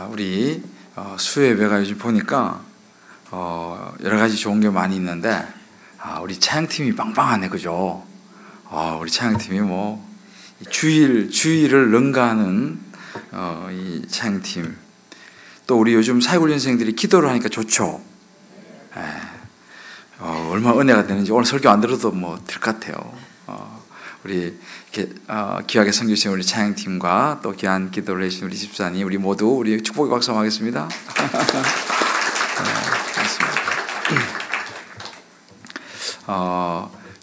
우리 수요예배가 요즘 보니까 여러 가지 좋은 게 많이 있는데 우리 찬양팀이 빵빵하네, 그죠? 우리 찬양팀이 뭐 주일을 능가하는 이 찬양팀. 또 우리 요즘 사회훈련생들이 기도를 하니까 좋죠. 얼마나 은혜가 되는지 오늘 설교 안 들어도 뭐 될 것 같아요. 우리 이렇게 귀하게 섬기신 우리 찬양팀과 또 귀한 기도를 해주신 우리 집사님, 우리 모두 우리 축복의 박수 한번 하겠습니다.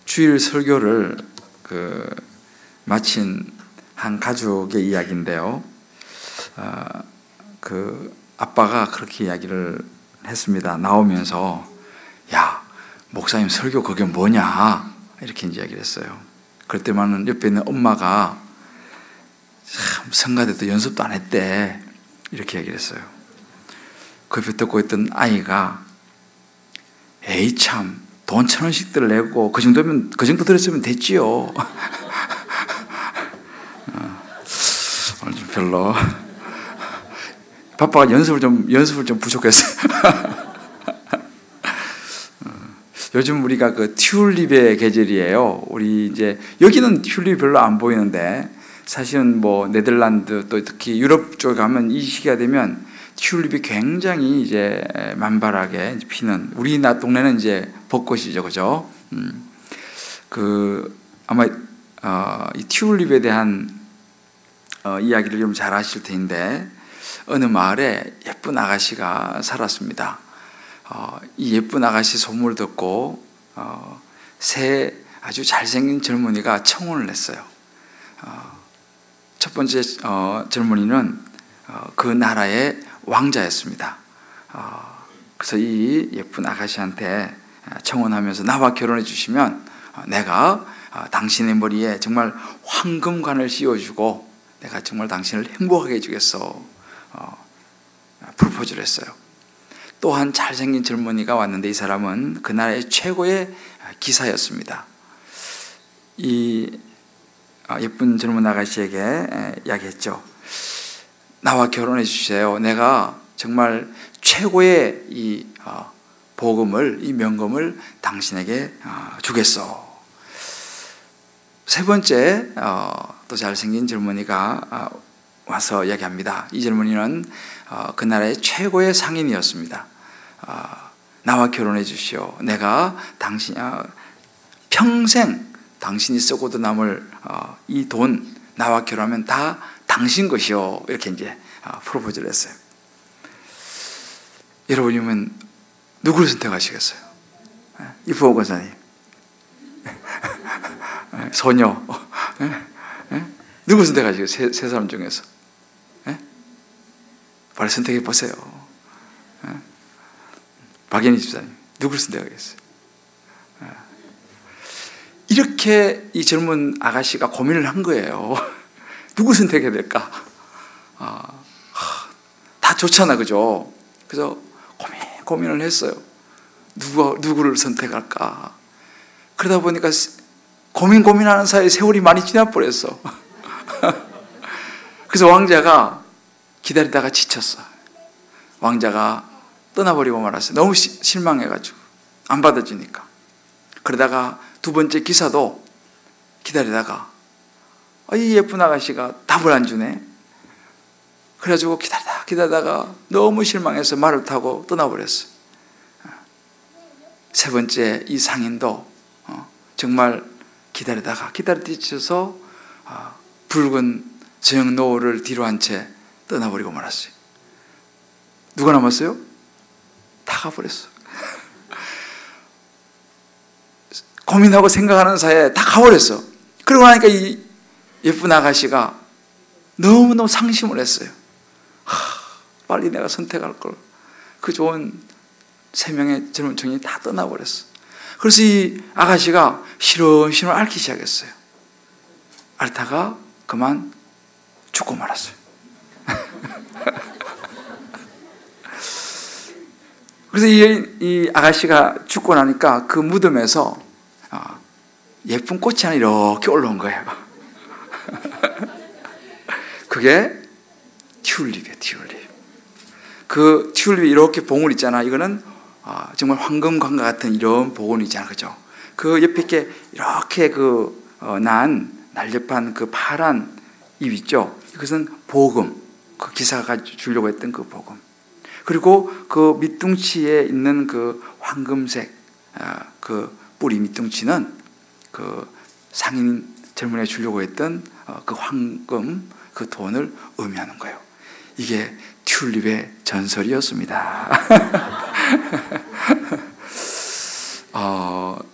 주일 설교를 마친 한 가족의 이야기인데요. 아빠가 그렇게 이야기를 했습니다. 나오면서, 야, 목사님 설교 그게 뭐냐? 이렇게 이야기를 했어요. 그럴 때만은 옆에 있는 엄마가 참 성가대도 연습도 안 했대, 이렇게 얘기를 했어요. 그 옆에 듣고 있던 아이가, 에이 참, 돈 1,000원씩들 내고 그 정도 들었으면 됐지요. 오늘 좀 별로. 파파가 연습을 좀 부족했어요. 요즘 우리가 튤립의 계절이에요. 우리 이제 여기는 튤립이 별로 안 보이는데 사실은 뭐 네덜란드 또 특히 유럽 쪽에 가면 이 시기가 되면 튤립이 굉장히 이제 만발하게 피는, 우리 동네는 이제 벚꽃이죠, 그죠? 아마 이 튤립에 대한 이야기를 좀 잘 아실 텐데, 어느 마을에 예쁜 아가씨가 살았습니다. 이 예쁜 아가씨 소문을 듣고 새 아주 잘생긴 젊은이가 청혼을 했어요. 첫 번째 젊은이는 그 나라의 왕자였습니다. 그래서 이 예쁜 아가씨한테 청혼하면서, 나와 결혼해 주시면 내가 당신의 머리에 정말 황금관을 씌워주고 내가 정말 당신을 행복하게 해주겠어. 프로포즈를 했어요. 또한 잘생긴 젊은이가 왔는데, 이 사람은 그 나라의 최고의 기사였습니다. 이 예쁜 젊은 아가씨에게 이야기했죠. 나와 결혼해 주세요. 내가 정말 최고의 이 복음을, 이 명금을 당신에게 주겠어. 세 번째 또 잘생긴 젊은이가 와서 이야기합니다. 이 젊은이는 그 나라의 최고의 상인이었습니다. 나와 결혼해 주시오. 내가 평생 당신이 쓰고도 남을 이 돈, 나와 결혼하면 다 당신 것이요. 이렇게 이제 프로포즈를 했어요. 여러분이면 누구를 선택하시겠어요? 이프호 권사님, 소녀, 누구 선택하시겠어요? 세 사람 중에서 빨리 선택해 보세요. 박연희 집사님, 누구를 선택하겠어요? 이렇게 이 젊은 아가씨가 고민을 한 거예요. 누구 선택해야 될까? 다 좋잖아, 그죠? 그래서 고민을 했어요. 누구를 선택할까? 그러다 보니까 고민하는 사이에 세월이 많이 지나버렸어. 그래서 왕자가 기다리다가 지쳤어. 왕자가 떠나버리고 말았어요. 너무 실망해가지고 안 받아주니까. 그러다가 두 번째 기사도 기다리다가 이 예쁜 아가씨가 답을 안 주네. 그래가지고 기다리다가 너무 실망해서 말을 타고 떠나버렸어요. 세 번째 이 상인도 정말 기다리다가 지쳐서 붉은 저녁 노을을 뒤로 한 채 떠나버리고 말았어요. 누가 남았어요? 다 가버렸어. 고민하고 생각하는 사이에 다 가버렸어. 그러고 나니까 이 예쁜 아가씨가 너무너무 상심을 했어요. 빨리 내가 선택할 걸. 그 좋은 세 명의 젊은 청년이 다 떠나버렸어. 그래서 이 아가씨가 시름시름 앓기 시작했어요. 앓다가 그만 죽고 말았어요. 그래서 이 아가씨가 죽고 나니까 그 무덤에서 예쁜 꽃이 하나 이렇게 올라온 거예요. 그게 튤립이에요, 튤립. 그 튤립이 이렇게 봉우리 있잖아. 이거는 정말 황금광과 같은 이런 봉우리 있잖아, 그죠? 그 옆에 이렇게 난 날렵한 그 파란 잎 있죠. 이것은 복음. 그 기사가 주려고 했던 그 복음. 그리고 그 밑둥치에 있는 그 황금색 그 뿌리 밑둥치는 그 상인 젊은이에 주려고 했던 그 황금 그 돈을 의미하는 거예요. 이게 튤립의 전설이었습니다.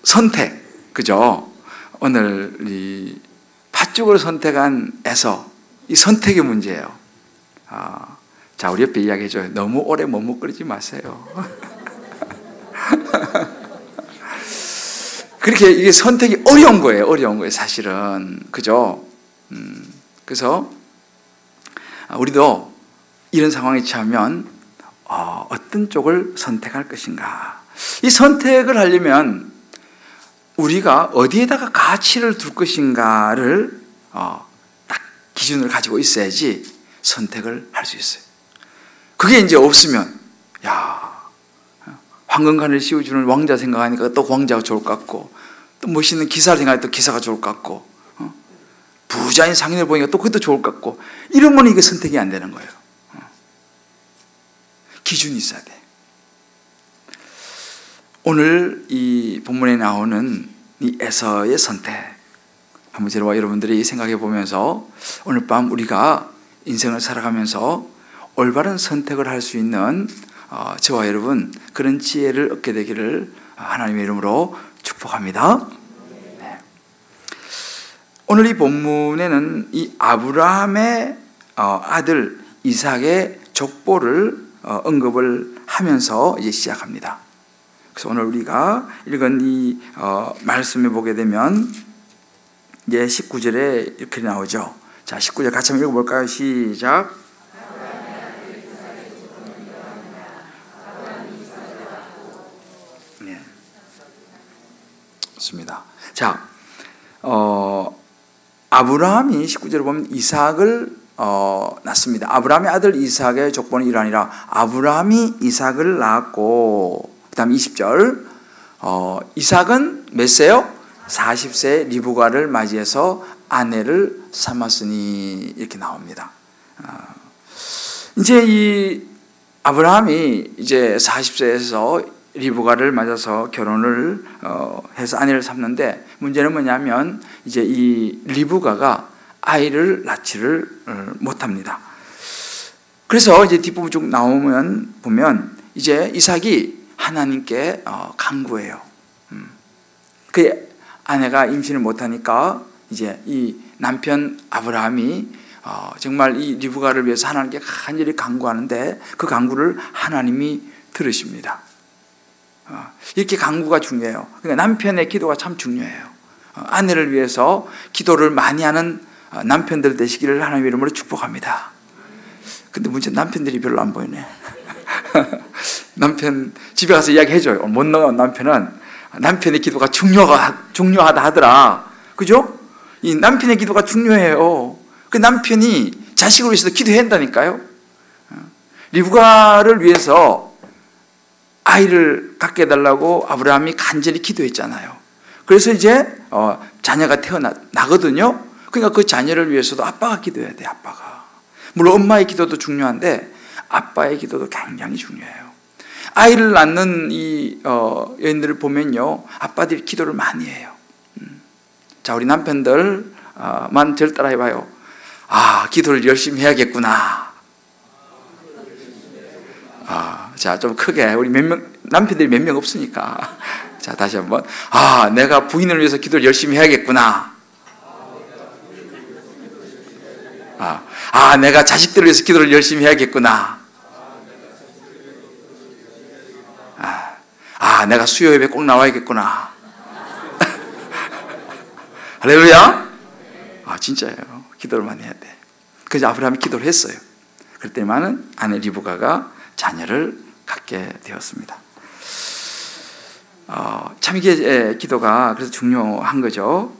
선택, 그죠? 오늘 이 팥죽을 선택한 에서 이 선택의 문제예요. 자, 우리 옆에 이야기해줘요. 너무 오래 머뭇거리지 마세요. 그렇게 이게 선택이 어려운 거예요. 어려운 거예요, 사실은. 그죠? 그래서 우리도 이런 상황에 처하면 어떤 쪽을 선택할 것인가. 이 선택을 하려면 우리가 어디에다가 가치를 둘 것인가를 딱 기준을 가지고 있어야지 선택을 할 수 있어요. 그게 이제 없으면 황금관을 씌워주는 왕자 생각하니까 또 왕자가 좋을 것 같고, 또 멋있는 기사를 생각하니까 또 기사가 좋을 것 같고, 부자인 상인을 보니까 또 그것도 좋을 것 같고, 이러면 이게 선택이 안 되는 거예요. 기준이 있어야 돼. 오늘 이 본문에 나오는 이 에서의 선택, 한번 저와 여러분들이 생각해 보면서 오늘 밤 우리가 인생을 살아가면서 올바른 선택을 할 수 있는 저와 여러분 그런 지혜를 얻게 되기를 하나님의 이름으로 축복합니다. 네. 오늘 이 본문에는 이 아브라함의 아들 이삭의 족보를 언급을 하면서 이제 시작합니다. 그래서 오늘 우리가 읽은 이 말씀을 보게 되면 이제 19절에 이렇게 나오죠. 자, 19절 같이 한번 읽어볼까요? 시작. 네. 좋습니다. 자, 아브라함이 19절에 보면 이삭을 낳습니다. 아브라함의 아들 이삭의 족보는 이러하니라. 아브라함이 이삭을 낳았고, 그 다음 20절, 이삭은 몇 세요? 40세 리브가를 맞이해서 아내를 삼았으니, 이렇게 나옵니다. 이제 이 아브라함이 이제 40세에서 리브가를 맞아서 결혼을 해서 아내를 삼는데, 문제는 뭐냐면 이제 이 리브가가 아이를 낳지를 못합니다. 그래서 이제 뒷부분 쭉 나오면 보면 이제 이삭이 하나님께 간구해요. 그 아내가 임신을 못하니까 이제 이 남편 아브라함이 정말 이 리브가를 위해서 하나님께 간절히 간구하는데 그 간구를 하나님이 들으십니다. 이렇게 간구가 중요해요. 그러니까 남편의 기도가 참 중요해요. 아내를 위해서 기도를 많이 하는 남편들 되시기를 하나님의 이름으로 축복합니다. 근데 문제 남편들이 별로 안 보이네. 남편 집에 가서 이야기해줘요. 못 나간 남편은 남편의 기도가 중요하다 하더라. 그죠? 이 남편의 기도가 중요해요. 그 남편이 자식을 위해서 기도해야 한다니까요. 리브가를 위해서 아이를 갖게 해달라고 아브라함이 간절히 기도했잖아요. 그래서 이제 자녀가 태어나거든요. 그러니까 그 자녀를 위해서도 아빠가 기도해야 돼. 아빠가. 물론 엄마의 기도도 중요한데 아빠의 기도도 굉장히 중요해요. 아이를 낳는 이 여인들을 보면요, 아빠들이 기도를 많이 해요. 자, 우리 남편들만 저를 따라해봐요. 기도를 열심히 해야겠구나. 자, 좀 크게. 우리 남편들이 몇 명 없으니까. 자, 다시 한번. 내가 부인을 위해서 기도를 열심히 해야겠구나. 내가 자식들을 위해서 기도를 열심히 해야겠구나. 내가 수요 예배 꼭 나와야겠구나. 할렐루야. 진짜예요. 기도를 많이 해야 돼. 그래서 아브라함이 기도를 했어요. 그때만은 아내 리브가가 자녀를 갖게 되었습니다. 참 이게 기도가 그래서 중요한 거죠.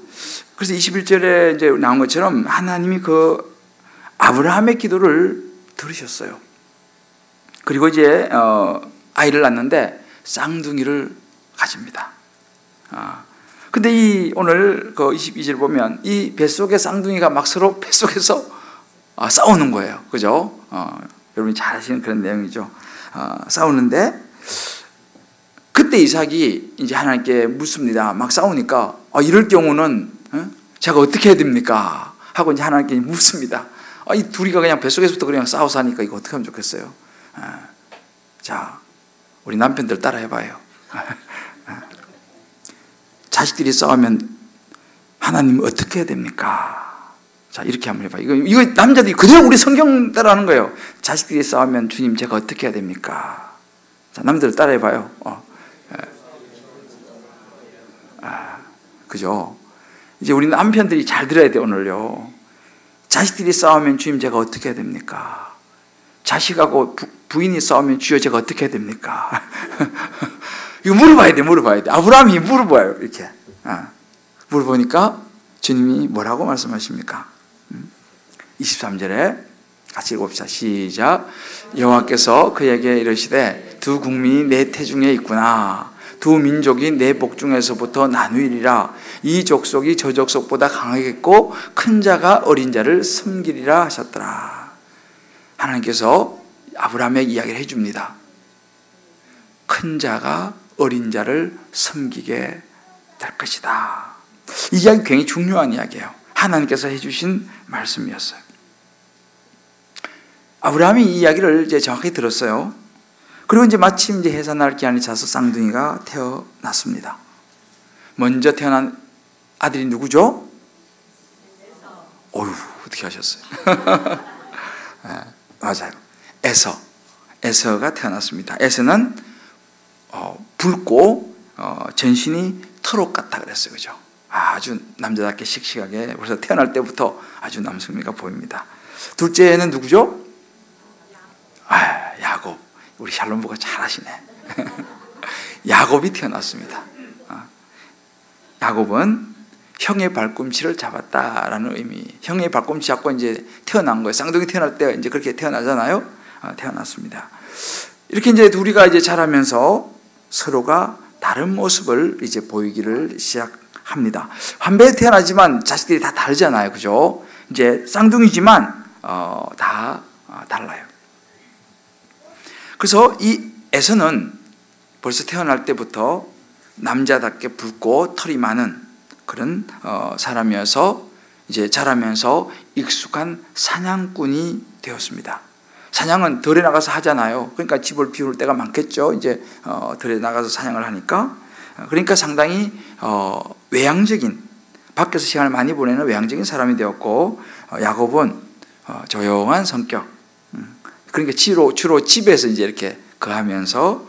그래서 21절에 이제 나온 것처럼 하나님이 그 아브라함의 기도를 들으셨어요. 그리고 이제 아이를 낳는데 쌍둥이를 가집니다. 근데 이 오늘 그 22절 보면 이 뱃속의 쌍둥이가 막 서로 뱃속에서 싸우는 거예요. 그죠? 여러분이 잘 아시는 그런 내용이죠. 싸우는데 그때 이삭이 이제 하나님께 묻습니다. 막 싸우니까 이럴 경우는 제가 어떻게 해야 됩니까? 하고 이제 하나님께 묻습니다. 이 둘이가 그냥 뱃속에서부터 그냥 싸워서 하니까 이거 어떻게 하면 좋겠어요? 자, 우리 남편들 따라 해봐요. 자식들이 싸우면 하나님 어떻게 해야 됩니까? 자, 이렇게 한번 해봐요. 이거 남자들이 그대로 우리 성경 따라하는 거예요. 자식들이 싸우면 주님 제가 어떻게 해야 됩니까? 자, 남자들 따라 해봐요. 그죠? 이제 우리 남편들이 잘 들어야 돼, 오늘요. 자식들이 싸우면 주님 제가 어떻게 해야 됩니까? 자식하고 부인이 싸우면 주여 제가 어떻게 해야 됩니까? 이거 물어봐야 돼. 아브라함이 물어봐요, 이렇게. 물어보니까 주님이 뭐라고 말씀하십니까? 23절에 같이 읽읍시다. 시작. 여호와께서 그에게 이르시되 두 국민이 내 태중에 있구나. 두 민족이 내 복중에서부터 나누리라. 이 족속이 저 족속보다 강하겠고 큰 자가 어린 자를 섬기리라 하셨더라. 하나님께서 아브라함에게 이야기를 해줍니다. 큰 자가 어린 자를 섬기게 될 것이다. 이 이야기 굉장히 중요한 이야기예요. 하나님께서 해주신 말씀이었어요. 아브라함이 이 이야기를 이제 정확히 들었어요. 그리고 이제 마침 이제 해산할 기한이 차서 쌍둥이가 태어났습니다. 먼저 태어난 아들이 누구죠? 어휴, 어떻게 하셨어요? 네, 맞아요. 에서가 태어났습니다. 에서는 붉고 전신이 털옷 같다 그랬어요. 그죠? 아주 남자답게 씩씩하게 벌써 태어날 때부터 아주 남성미가 보입니다. 둘째는 누구죠? 야곱. 우리 샬롬부가 잘하시네. 야곱이 태어났습니다. 야곱은 형의 발꿈치를 잡았다라는 의미. 형의 발꿈치 잡고 이제 태어난 거예요. 쌍둥이 태어날 때 이제 그렇게 태어나잖아요. 태어났습니다. 이렇게 이제 둘이가 이제 자라면서 서로가 다른 모습을 이제 보이기를 시작합니다. 한 배에 태어나지만 자식들이 다 다르잖아요. 그죠? 이제 쌍둥이지만 다 달라요. 그래서 이 에서는 벌써 태어날 때부터 남자답게 붉고 털이 많은 그런 사람이어서 이제 자라면서 익숙한 사냥꾼이 되었습니다. 사냥은 들에 나가서 하잖아요. 그러니까 집을 비울 때가 많겠죠. 이제 들에 나가서 사냥을 하니까. 그러니까 상당히 외향적인, 밖에서 시간을 많이 보내는 외향적인 사람이 되었고, 야곱은 조용한 성격. 그러니까 주로 집에서 이제 이렇게 거하면서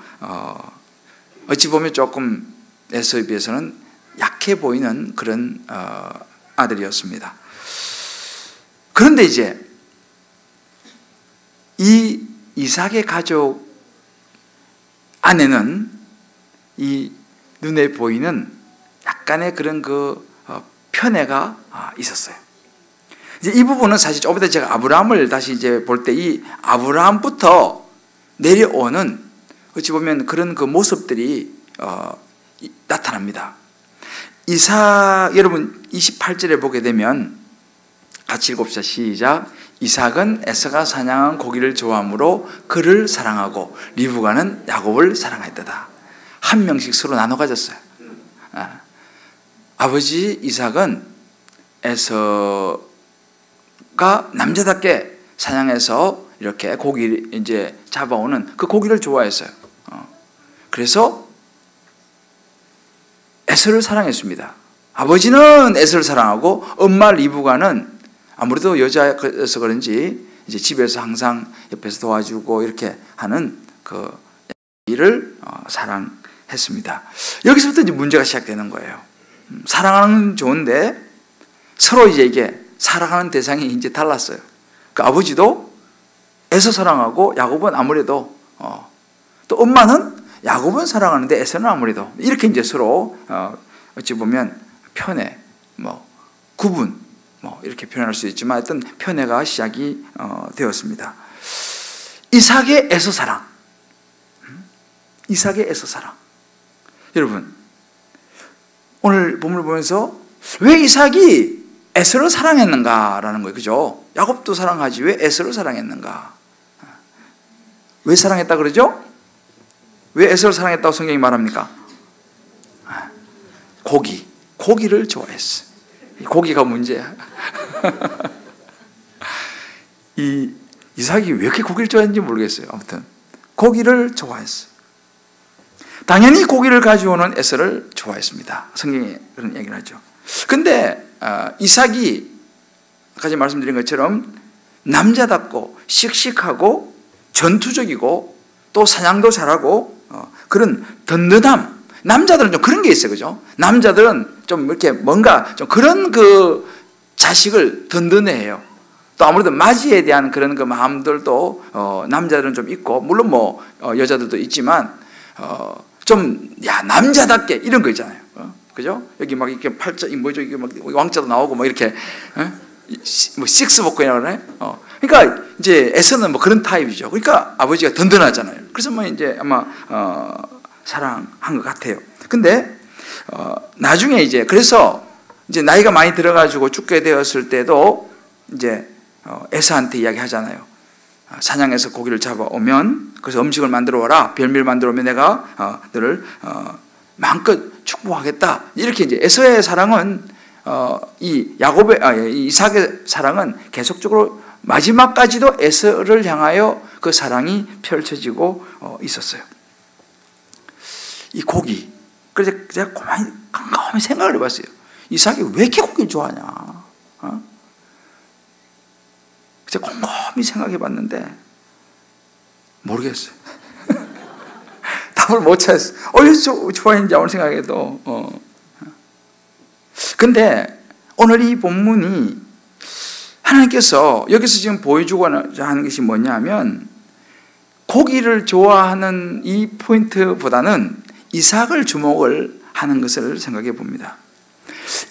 어찌 보면 조금 에서에 비해서는 약해 보이는 그런 아들이었습니다. 그런데 이제 이 이삭의 가족 안에는 이 눈에 보이는 약간의 그런 그 편애가 있었어요. 이제 이 부분은 사실 조금 이따 제가 아브라함을 다시 이제 볼 때 이 아브라함부터 내려오는 어찌 보면 그런 그 모습들이 나타납니다. 이삭, 여러분 28절에 보게 되면 같이 읽읍시다. 시작. 이삭은 에서가 사냥한 고기를 좋아하므로 그를 사랑하고 리브가는 야곱을 사랑했다. 한 명씩 서로 나눠 가졌어요. 아버지 이삭은 에서가 남자답게 사냥해서 이렇게 고기를 이제 잡아오는 그 고기를 좋아했어요. 그래서 에서를 사랑했습니다. 아버지는 에서를 사랑하고 엄마 리브가는 아무래도 여자여서 그런지 이제 집에서 항상 옆에서 도와주고 이렇게 하는 그 일을 사랑했습니다. 여기서부터 이제 문제가 시작되는 거예요. 사랑하는 좋은데 서로 이제 이게 사랑하는 대상이 이제 달랐어요. 그 아버지도 에서 사랑하고 야곱은 아무래도 또 엄마는 야곱은 사랑하는데 에서는 아무래도 이렇게 이제 서로 어찌 보면 편애, 구분 이렇게 표현할 수 있지만 어떤 편애가 시작이 되었습니다. 이삭의 에서 사랑. 이삭의 에서 사랑. 여러분, 오늘 본문을 보면서 왜 이삭이 에서를 사랑했는가라는 거예요. 그죠? 야곱도 사랑하지 왜 에서를 사랑했는가? 왜 사랑했다 그러죠? 왜 에서를 사랑했다고 성경이 말합니까? 고기를 좋아했어. 고기가 문제야. 이삭이 왜 이렇게 고기를 좋아했는지 모르겠어요. 아무튼 고기를 좋아했어. 당연히 고기를 가져오는 에서를 좋아했습니다. 성경이 그런 얘기를 하죠. 근데 이삭이 아까 말씀드린 것처럼 남자답고 씩씩하고 전투적이고 또 사냥도 잘하고 그런 든든함. 남자들은 좀 그런 게 있어요. 그죠? 남자들은 좀 이렇게 뭔가 좀 그런 그 자식을 든든해해요. 또 아무래도 맞이에 대한 그런 그 마음들도 남자들은 좀 있고, 물론 뭐 여자들도 있지만 좀 남자답게 이런 거 있잖아요. 그죠? 여기 막 이렇게 팔자 뭐죠? 이게 막 왕자도 나오고 뭐 이렇게 뭐 식스버크이라고 그러네. 그러니까 이제 에서는 뭐 그런 타입이죠. 그러니까 아버지가 든든하잖아요. 그래서 뭐 이제 아마 사랑한 것 같아요. 근데 나중에 이제 그래서 이제 나이가 많이 들어가지고 죽게 되었을 때도 이제 에서한테 이야기하잖아요. 사냥해서 고기를 잡아오면 그래서 음식을 만들어 와라. 별미를 만들어 오면 내가 너를 마음껏 축복하겠다. 이렇게 이제 에서의 사랑은 이 이삭의 사랑은 계속적으로 마지막까지도 에서를 향하여 그 사랑이 펼쳐지고 있었어요. 이 고기. 그래서 제가 곰곰이 생각을 해봤어요. 이삭이 왜 이렇게 고기를 좋아하냐? 제가 곰곰이 생각해봤는데 모르겠어요. 답을 못 찾았어요. 왜 좋아했는지 아무리 생각해도. 근데 오늘 이 본문이 하나님께서 여기서 지금 보여주고자 하는 것이 뭐냐면 고기를 좋아하는 이 포인트보다는 이삭을 주목을 하는 것을 생각해 봅니다.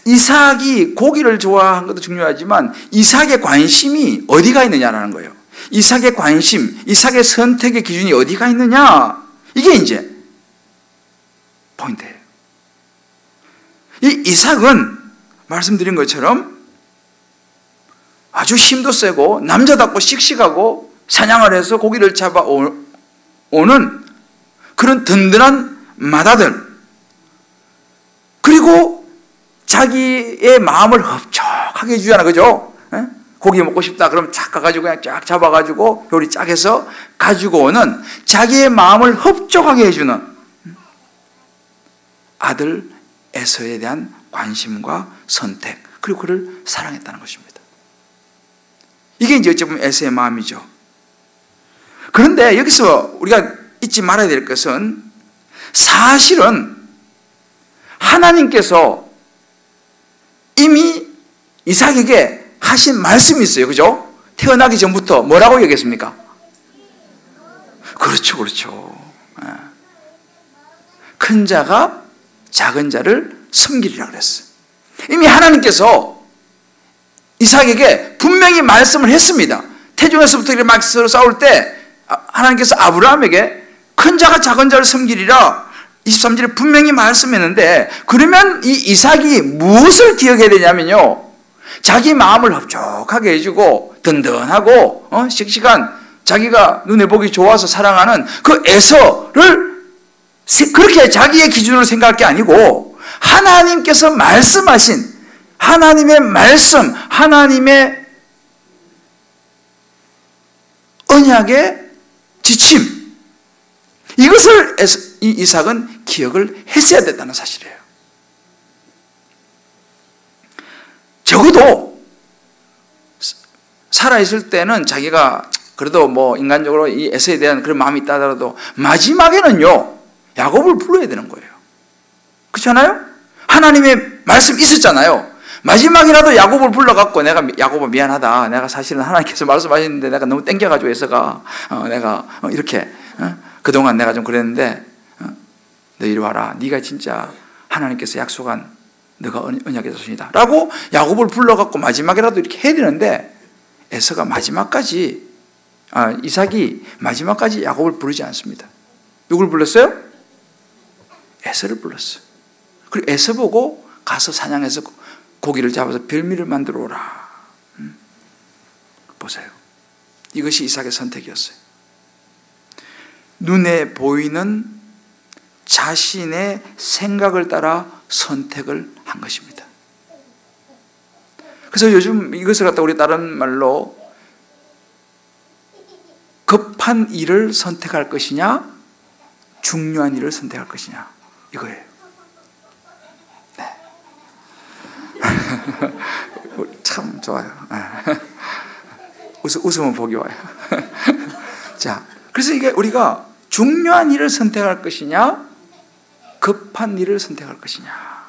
이삭이 고기를 좋아한 것도 중요하지만 이삭의 관심이 어디가 있느냐라는 거예요. 이삭의 관심, 이삭의 선택의 기준이 어디가 있느냐, 이게 이제 포인트예요. 이 이삭은 말씀드린 것처럼 아주 힘도 세고 남자답고 씩씩하고 사냥을 해서 고기를 잡아오는 그런 든든한 맏아들, 그리고 자기의 마음을 흡족하게 해주잖아. 그죠? 고기 먹고 싶다 그러면 쫙 가가지고 그냥 쫙 잡아가지고 요리 쫙 해서 가지고 오는, 자기의 마음을 흡족하게 해주는 아들 에서에 대한 관심과 선택, 그리고 그를 사랑했다는 것입니다. 이게 이제 어찌 보면 에서의 마음이죠. 그런데 여기서 우리가 잊지 말아야 될 것은 사실은 하나님께서 이미 이삭에게 하신 말씀이 있어요. 그죠? 태어나기 전부터 뭐라고 얘기했습니까? 그렇죠. 큰 자가 작은 자를 섬기리라 그랬어요. 이미 하나님께서 이삭에게 분명히 말씀을 했습니다. 태중에서부터 이렇게 막 서로 싸울 때 하나님께서 아브라함에게 큰 자가 작은 자를 섬기리라 23절에 분명히 말씀했는데, 그러면 이 이삭이 무엇을 기억해야 되냐면요, 자기 마음을 흡족하게 해주고 든든하고 씩씩한, 자기가 눈에 보기 좋아서 사랑하는 그 에서를 그렇게 자기의 기준으로 생각할 게 아니고 하나님께서 말씀하신 하나님의 말씀, 하나님의 언약의 지침, 이것을 이삭은 기억을 했어야 됐다는 사실이에요. 적어도 살아있을 때는 자기가 그래도 뭐 인간적으로 이 에서에 대한 그런 마음이 있다 하더라도 마지막에는요, 야곱을 불러야 되는 거예요. 그렇잖아요? 하나님의 말씀 있었잖아요. 마지막이라도 야곱을 불러갖고, 내가 야곱아 미안하다, 내가 사실은 하나님께서 말씀하시는데 내가 너무 땡겨가지고 에서가 내가 이렇게 그동안 내가 좀 그랬는데 너 이리 와라, 네가 진짜 하나님께서 약속한 너가 언약의 자손이다 라고 야곱을 불러갖고 마지막이라도 이렇게 해야 되는데 에서가 마지막까지 이삭이 마지막까지 야곱을 부르지 않습니다. 누굴 불렀어요? 에서를 불렀어요. 그리고 에서 보고 가서 사냥해서 고기를 잡아서 별미를 만들어 오라. 보세요. 이것이 이삭의 선택이었어요. 눈에 보이는 자신의 생각을 따라 선택을 한 것입니다. 그래서 요즘 이것을 갖다 우리 다른 말로 급한 일을 선택할 것이냐, 중요한 일을 선택할 것이냐, 이거예요. 네. 참 좋아요. 웃으면 복이 와요. 자, 그래서 이게 우리가 중요한 일을 선택할 것이냐, 급한 일을 선택할 것이냐.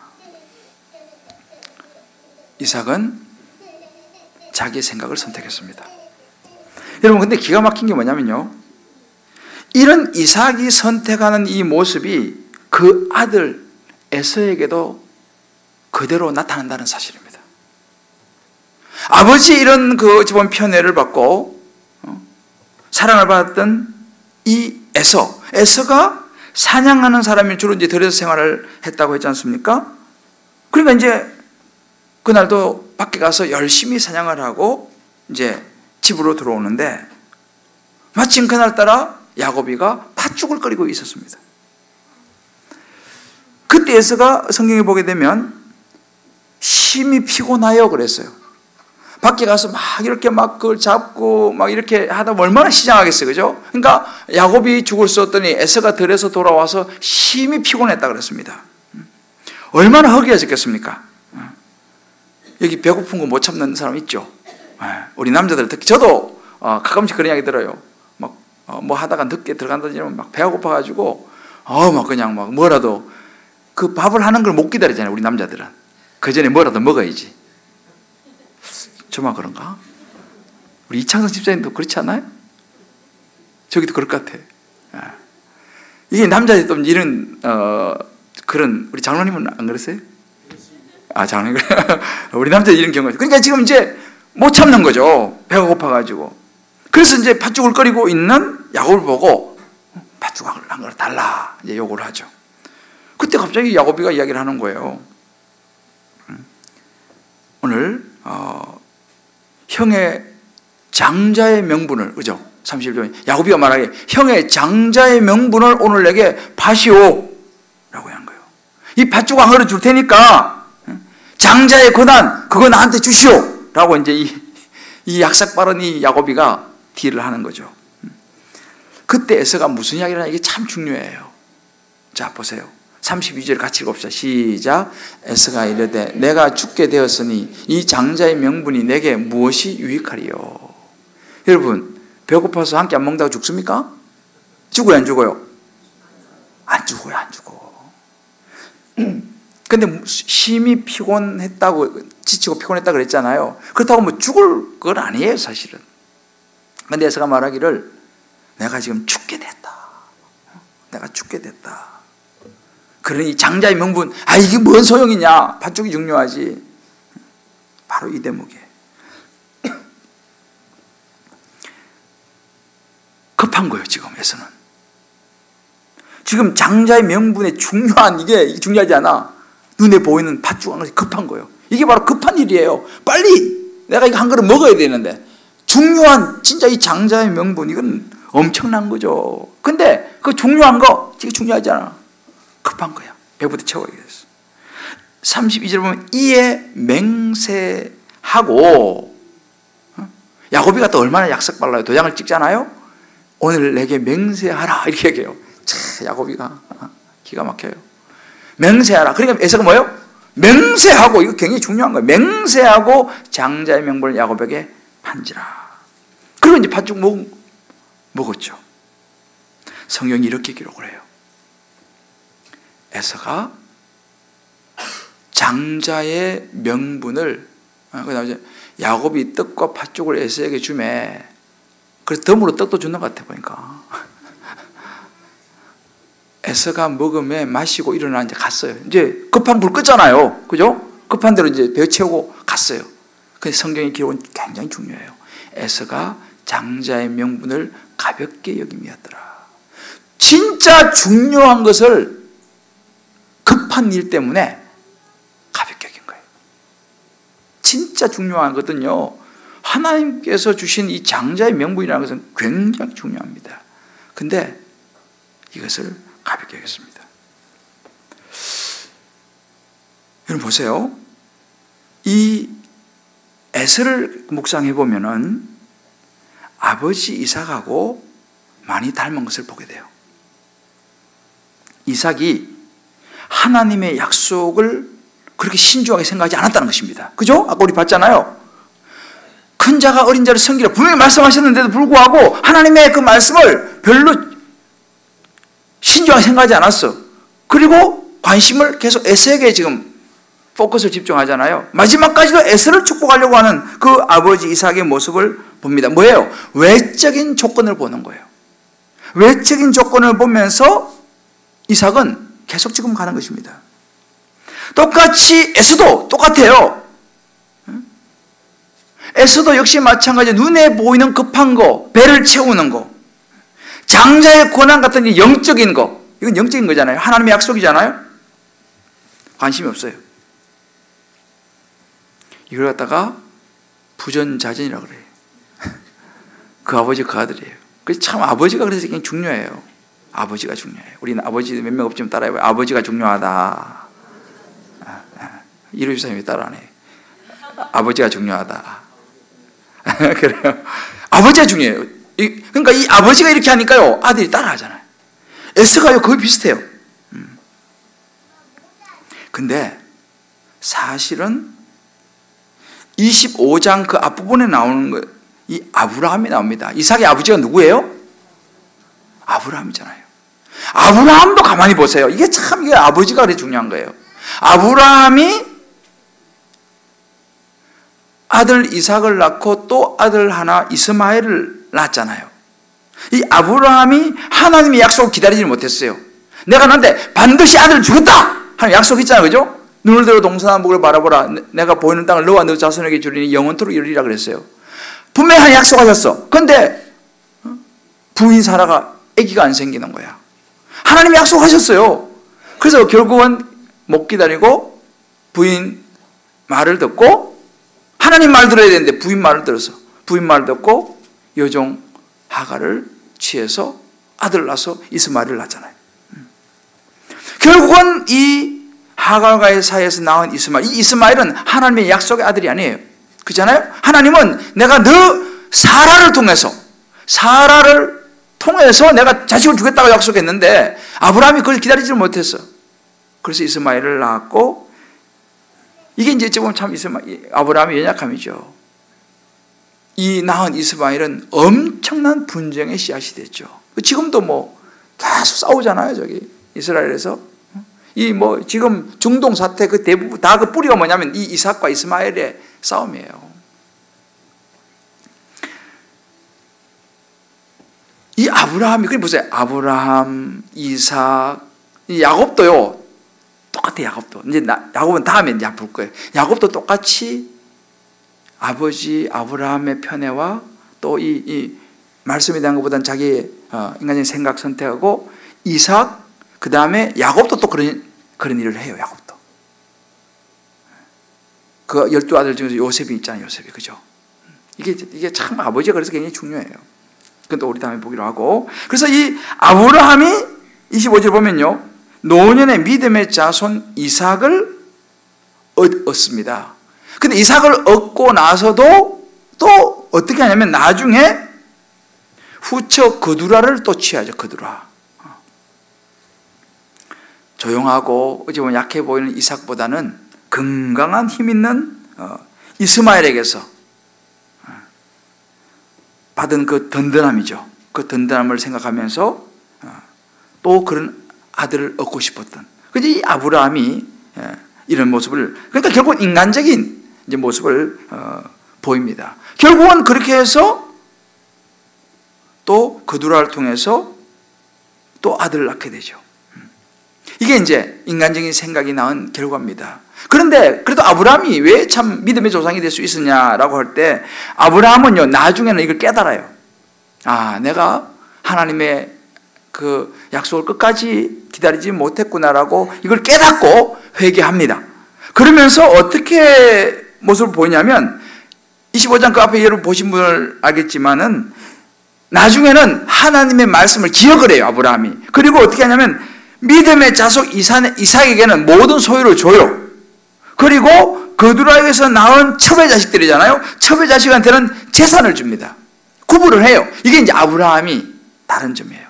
이삭은 자기의 생각을 선택했습니다. 여러분, 근데 기가 막힌 게 뭐냐면요, 이런 이삭이 선택하는 이 모습이 그 아들 에서에게도 그대로 나타난다는 사실입니다. 아버지 이런 어찌 보면 편애를 받고 사랑을 받았던 이 에서가 사냥하는 사람이 주로 이제 들에서 생활을 했다고 했지 않습니까? 그러니까 이제 그날도 밖에 가서 열심히 사냥을 하고 이제 집으로 들어오는데, 마침 그날따라 야곱이가 팥죽을 끓이고 있었습니다. 그때 에서가 성경에 보게 되면 심히 피곤하여 그랬어요. 밖에 가서 막 이렇게 막 그걸 잡고 막 이렇게 하다 보면 얼마나 시장하겠어요, 그죠? 그러니까 야곱이 죽을 쏘더니 에서가 들에서 돌아와서 심히 피곤했다 그랬습니다. 얼마나 허기해졌겠습니까? 여기 배고픈 거 못 참는 사람 있죠? 우리 남자들 특히, 저도 가끔씩 그런 이야기 들어요. 막 뭐 하다가 늦게 들어간다면 막 배가 고파가지고 막 그냥 막 뭐라도 그 밥을 하는 걸 못 기다리잖아요, 우리 남자들은. 그 전에 뭐라도 먹어야지. 저만 그런가? 우리 이창성 집사님도 그렇지 않아요? 저기도 그럴 것 같아. 이게 남자들 또 이런 그런, 우리 장로님은 안 그랬어요? 장로님 우리 남자들 이런 경우가. 그러니까 지금 이제 못 참는 거죠. 배가 고파가지고. 그래서 이제 팥죽을 끓이고 있는 야곱을 보고 팥죽 한 그릇 달라 이제 요구를 하죠. 그때 갑자기 야곱이가 이야기를 하는 거예요. 오늘 형의 장자의 명분을, 그죠? 31절 야곱이가 말하기에 형의 장자의 명분을 오늘 내게 파시오 라고 한 거예요. 이 팥죽 한 그릇 줄 테니까 장자의 권한 그거 나한테 주시오 라고 이제 이 약삭 빠른 이 야곱이가 딜을 하는 거죠. 그때 에서가 무슨 이야기를 하냐, 이게 참 중요해요. 자, 보세요. 32절 같이 읽읍시다. 시작. 에서가 이르되 내가 죽게 되었으니 이 장자의 명분이 내게 무엇이 유익하리요? 여러분, 배고파서 한 끼 안 먹다가 죽습니까? 죽어요, 안 죽어요? 안 죽어요, 안 죽어. 근데 심히 피곤했다고, 지치고 피곤했다고 그랬잖아요. 그렇다고 뭐 죽을 건 아니에요, 사실은. 근데 에서가 말하기를 내가 지금 죽게 됐다. 내가 죽게 됐다. 그러니 장자의 명분, 이게 뭔 소용이냐? 팥죽이 중요하지. 바로 이 대목이에요. 급한 거예요, 지금 에서는. 지금 장자의 명분의 이게 중요하지 않아. 눈에 보이는 팥죽 한 것이 급한 거예요. 이게 바로 급한 일이에요. 빨리 내가 이거 한 그릇 먹어야 되는데, 중요한 진짜 이 장자의 명분, 이건 엄청난 거죠. 근데 그 중요한 거, 이게 중요하지 않아. 급한 거야. 배부터 채워야겠어. 32절 보면 이에 맹세하고, 야곱이가 또 얼마나 약속 발라요. 도장을 찍잖아요. 오늘 내게 맹세하라 이렇게 얘기해요. 참 야곱이가 기가 막혀요. 맹세하라. 그러니까 에서가 뭐예요? 맹세하고, 이거 굉장히 중요한 거예요. 맹세하고 장자의 명분을 야곱에게 판지라. 그리고 이제 팥죽 먹었죠. 성경이 이렇게 기록을 해요. 에서가 장자의 명분을, 그다음에 야곱이 떡과 팥죽을 에서에게 주매. 그래서 덤으로 떡도 주는 것 같아 보니까. 에서가 먹으며 마시고 일어나 이제 갔어요. 이제 급한 불 끄잖아요, 그죠? 급한 대로 이제 배 채우고 갔어요. 근데 성경의 기록은 굉장히 중요해요. 에서가 장자의 명분을 가볍게 여김이었더라. 진짜 중요한 것을 급한 일 때문에 가볍게 여긴 거예요. 진짜 중요한 것은요, 하나님께서 주신 이 장자의 명분이라는 것은 굉장히 중요합니다. 근데 이것을 가볍게 여겼습니다. 여러분 보세요. 이 에서를 묵상해 보면은 아버지 이삭하고 많이 닮은 것을 보게 돼요. 이삭이 하나님의 약속을 그렇게 신중하게 생각하지 않았다는 것입니다. 그죠? 아까 우리 봤잖아요. 큰 자가 어린 자를 섬기라 분명히 말씀하셨는데도 불구하고 하나님의 그 말씀을 별로 신중하게 생각하지 않았어. 그리고 관심을 계속 에서에게 지금 포커스를 집중하잖아요. 마지막까지도 에서를 축복하려고 하는 그 아버지 이삭의 모습을 봅니다. 뭐예요? 외적인 조건을 보는 거예요. 외적인 조건을 보면서 이삭은 계속 지금 가는 것입니다. 똑같이 에서도 똑같아요. 에서도 역시 마찬가지. 눈에 보이는 급한 거, 배를 채우는 거, 장자의 고난 같은 이 영적인 거, 이건 영적인 거잖아요. 하나님의 약속이잖아요. 관심이 없어요. 이걸 갖다가 부전자전이라고 그래요. 그 아버지 그 아들이에요. 그래서 참 아버지가 그래서 굉장히 중요해요. 아버지가 중요해요. 우리는 아버지 몇 명 없지만 따라해봐요. 아버지가 중요하다. 이루 집사님이 따라 안 해. 아버지가 중요하다. 그래요. 아버지가 중요해요. 그러니까 이 아버지가 이렇게 하니까요, 아들이 따라하잖아요. 에스가요, 거의 비슷해요. 근데 사실은 25장 그 앞부분에 나오는 거, 이 아브라함이 나옵니다. 이삭의 아버지가 누구예요? 아브라함이잖아요. 아브라함도 가만히 보세요. 이게 참, 이게 아버지가 그래 중요한 거예요. 아브라함이 아들 이삭을 낳고 또 아들 하나 이스마엘을 낳았잖아요. 이 아브라함이 하나님의 약속을 기다리지 못했어요. 내가 너한테 반드시 아들을 주겠다 하는 약속 있잖아요. 그죠? 눈을 들어 동서남북을 바라보라. 내가 보이는 땅을 너와 너 자손에게 주리니 영원토록 이루리라 그랬어요. 분명히 한 약속하셨어. 그런데 부인 사라가 아기가 안 생기는 거야. 하나님이 약속하셨어요. 그래서 결국은 못 기다리고 부인 말을 듣고, 하나님 말 들어야 되는데 부인 말을 들어서 부인 말을 듣고 여종 하갈을 취해서 아들을 낳아서 이스마엘을 낳잖아요. 결국은 이 하갈과의 사이에서 낳은 이스마엘, 이 이스마엘은 하나님의 약속의 아들이 아니에요. 그렇잖아요? 하나님은 내가 너 사라를 통해서 내가 자식을 주겠다고 약속했는데 아브라함이 그걸 기다리지 못했어. 그래서 이스마엘을 낳았고, 이게 이제 어찌 보면 참 아브라함의 연약함이죠. 이 낳은 이스마엘은 엄청난 분쟁의 씨앗이 됐죠. 지금도 뭐 계속 싸우잖아요, 저기 이스라엘에서. 이 뭐 지금 중동 사태 그 대부분 다 그 뿌리가 뭐냐면 이 이삭과 이스마엘의 싸움이에요. 이 아브라함이, 그래 보세요. 아브라함, 이삭, 이 야곱도요. 똑같아, 야곱도. 이제 야곱은 다음에 이제 볼 거예요. 야곱도 똑같이 아버지 아브라함의 편애와 또 이 말씀에 대한 것보다는 자기 인간적인 생각 선택하고, 이삭, 그 다음에 야곱도 또 그런 일을 해요, 야곱도. 그 12아들 중에서 요셉이 있잖아요, 요셉이. 그죠? 이게 참 아버지가 그래서 굉장히 중요해요. 그건 또 우리 다음에 보기로 하고. 그래서 이 아브라함이 25절 보면요, 노년의 믿음의 자손 이삭을 얻습니다. 근데 이삭을 얻고 나서도 또 어떻게 하냐면 나중에 후처 그두라를 또 취하죠. 그두라. 조용하고 어찌 보면 약해 보이는 이삭보다는 건강한 힘 있는 이스마엘에게서 받은 그 든든함이죠. 그 든든함을 생각하면서 또 그런 아들을 얻고 싶었던, 그래서 이 아브라함이 이런 모습을, 그러니까 결국 인간적인 이제 모습을 보입니다. 결국은 그렇게 해서 또 그두라를 통해서 또 아들을 낳게 되죠. 이게 이제 인간적인 생각이 낳은 결과입니다. 그런데 그래도 아브라함이 왜 참 믿음의 조상이 될 수 있었냐라고 할 때, 아브라함은요 나중에는 이걸 깨달아요. 내가 하나님의 그 약속을 끝까지 기다리지 못했구나라고 이걸 깨닫고 회개합니다. 그러면서 어떻게 모습을 보이냐면 25장 그 앞에 여러분 보신 분을 알겠지만은 나중에는 하나님의 말씀을 기억을 해요, 아브라함이. 그리고 어떻게 하냐면 믿음의 자손 이삭에게는 모든 소유를 줘요. 그리고 거두라에서 낳은 첩의 자식들이잖아요. 첩의 자식한테는 재산을 줍니다. 구분을 해요. 이게 이제 아브라함이 다른 점이에요.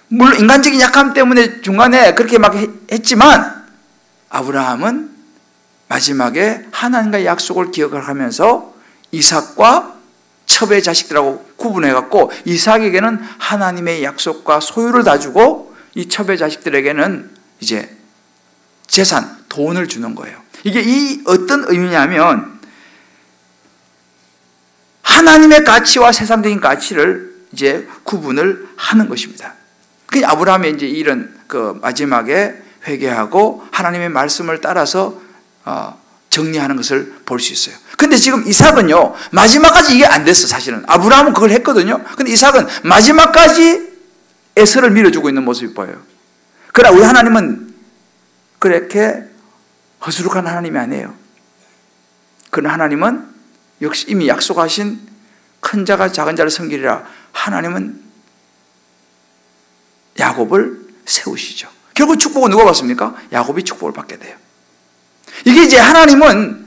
물론 인간적인 약함 때문에 중간에 그렇게 막 했지만 아브라함은 마지막에 하나님과의 약속을 기억을 하면서 이삭과 첩의 자식들하고 구분해갖고 이삭에게는 하나님의 약속과 소유를 다 주고 이 첩의 자식들에게는 이제 재산, 돈을 주는 거예요. 이게 이 어떤 의미냐면 하나님의 가치와 세상적인 가치를 이제 구분을 하는 것입니다. 그 아브라함이 이제 이런 그 마지막에 회개하고 하나님의 말씀을 따라서 정리하는 것을 볼 수 있어요. 근데 지금 이삭은요, 마지막까지 이게 안 됐어, 사실은. 아브라함은 그걸 했거든요. 근데 이삭은 마지막까지 에서를 밀어주고 있는 모습이 보여요. 그러나 우리 하나님은 그렇게 허술한 하나님이 아니에요. 그러나 하나님은 역시 이미 약속하신 큰 자가 작은 자를 섬기리라. 하나님은 야곱을 세우시죠. 결국 축복은 누가 받습니까? 야곱이 축복을 받게 돼요. 이게 이제 하나님은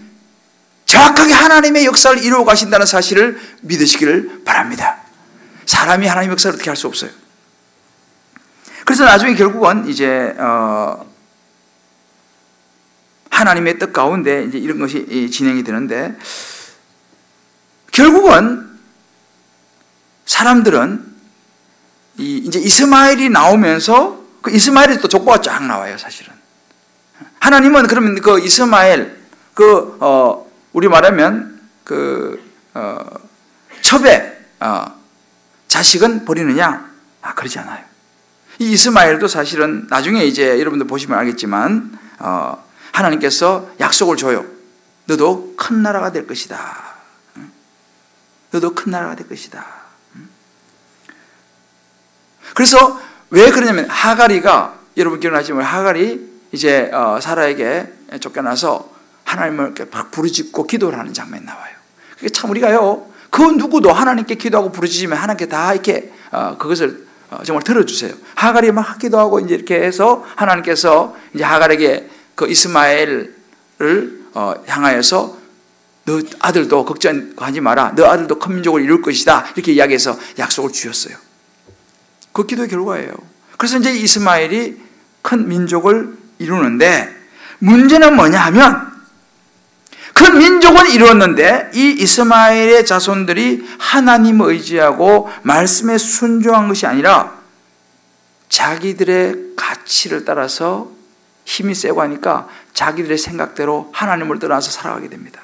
정확하게 하나님의 역사를 이루어 가신다는 사실을 믿으시기를 바랍니다. 사람이 하나님의 역사를 어떻게 할 수 없어요. 그래서 나중에 결국은 이제 하나님의 뜻 가운데 이제 이런 것이 진행이 되는데, 결국은 사람들은 이제 이스마엘이 나오면서 그 이스마엘이 또 족보가 쫙 나와요, 사실은. 하나님은 그러면 그 이스마엘, 우리 말하면 첩의 자식은 버리느냐? 그러지 않아요. 이 이스마엘도 사실은 나중에 이제 여러분들 보시면 알겠지만, 하나님께서 약속을 줘요. 너도 큰 나라가 될 것이다. 너도 큰 나라가 될 것이다. 그래서 왜 그러냐면 하갈이가, 여러분 기억나시면 하갈이 이제 사라에게 쫓겨나서 하나님을 이렇게 막 부르짖고 기도를 하는 장면이 나와요. 그게 참 우리가요, 그 누구도 하나님께 기도하고 부르짖으면 하나님께 다 이렇게 그것을 정말 들어주세요. 하갈이 막 기도하고 이제 이렇게 해서 하나님께서 이제 하갈에게 그 이스마엘을 향하여서 너 아들도 걱정하지 마라. 너 아들도 큰 민족을 이룰 것이다. 이렇게 이야기해서 약속을 주셨어요. 그 기도의 결과예요. 그래서 이제 이스마엘이 큰 민족을 이루는데, 문제는 뭐냐 하면 큰 민족은 이루었는데 이 이스마엘의 자손들이 하나님을 의지하고 말씀에 순종한 것이 아니라 자기들의 가치를 따라서 힘이 세고 하니까 자기들의 생각대로 하나님을 떠나서 살아가게 됩니다.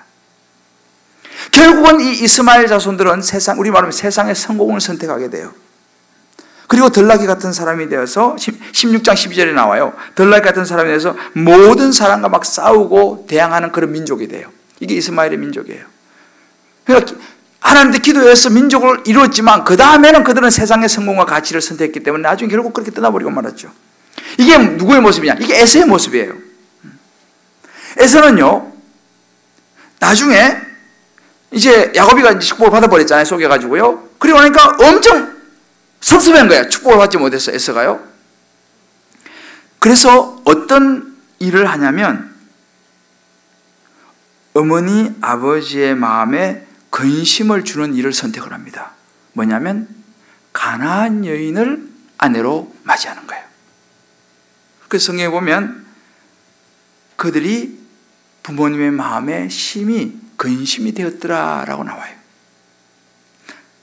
결국은 이 이스마엘 자손들은 우리 말하면 세상의 성공을 선택하게 돼요. 그리고 덜라기 같은 사람이 되어서 16장 12절에 나와요. 덜라기 같은 사람이 되어서 모든 사람과 막 싸우고 대항하는 그런 민족이 돼요. 이게 이스마엘의 민족이에요. 그러니까 하나님한테 기도해서 민족을 이루었지만 그 다음에는 그들은 세상의 성공과 가치를 선택했기 때문에 나중에 결국 그렇게 떠나버리고 말았죠. 이게 누구의 모습이냐? 이게 에서의 모습이에요. 에서는요, 나중에 이제 야곱이가 이제 축복을 받아버렸잖아요. 속여가지고요. 그리고 나니까 엄청 섭섭한 거야. 축복을 받지 못했어, 에서가요. 그래서 어떤 일을 하냐면 어머니, 아버지의 마음에 근심을 주는 일을 선택을 합니다. 뭐냐면 가나안 여인을 아내로 맞이하는 거예요. 그래서 성경에 보면 그들이 부모님의 마음에 심히 근심이 되었더라라고 나와요.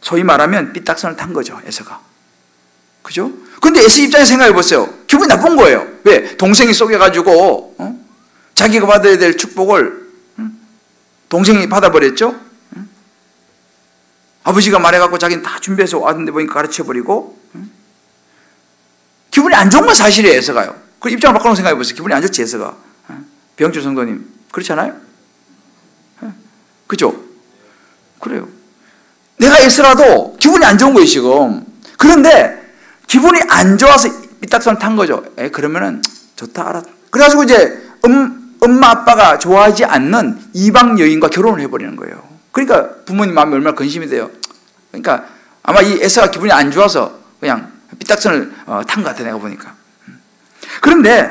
소위 말하면 삐딱선을 탄 거죠, 에서가. 그죠? 근데 에서 입장에서 생각해 보세요. 기분이 나쁜 거예요. 왜? 동생이 속여가지고 자기가 받아야 될 축복을 동생이 받아버렸죠? 아버지가 말해갖고 자기는 다 준비해서 왔는데 보니까 가르쳐버리고. 기분이 안 좋은 건 사실이에요, 에서가요. 그 입장을 바꿔놓고 생각해 보세요. 기분이 안 좋지, 에서가. 병주 성도님. 그렇지 않아요? 그죠? 그래요. 내가 에서라도 기분이 안 좋은 거예요, 지금. 그런데 기분이 안 좋아서 삐딱선을 탄 거죠. 그러면은 좋다, 알았다. 그래가지고 이제 엄마 아빠가 좋아하지 않는 이방 여인과 결혼을 해버리는 거예요. 그러니까 부모님 마음이 얼마나 근심이 돼요. 그러니까 아마 이 에서가 기분이 안 좋아서 그냥 삐딱선을 탄 것 같아, 내가 보니까. 그런데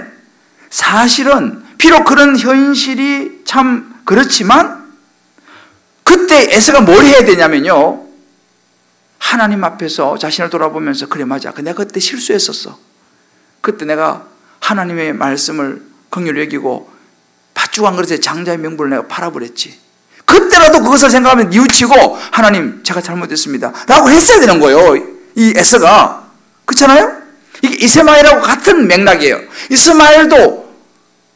사실은 비록 그런 현실이 참 그렇지만 그때 에서가 뭘 해야 되냐면요, 하나님 앞에서 자신을 돌아보면서 그래 맞아, 내가 그때 실수했었어. 그때 내가 하나님의 말씀을 긍휼히 여기고 팥죽 한 그릇에 장자의 명분을 내가 팔아버렸지. 그때라도 그것을 생각하면 뉘우치고 하나님 제가 잘못했습니다 라고 했어야 되는 거예요, 이 에서가. 그렇잖아요? 이게 이스마엘하고 같은 맥락이에요. 이스마엘도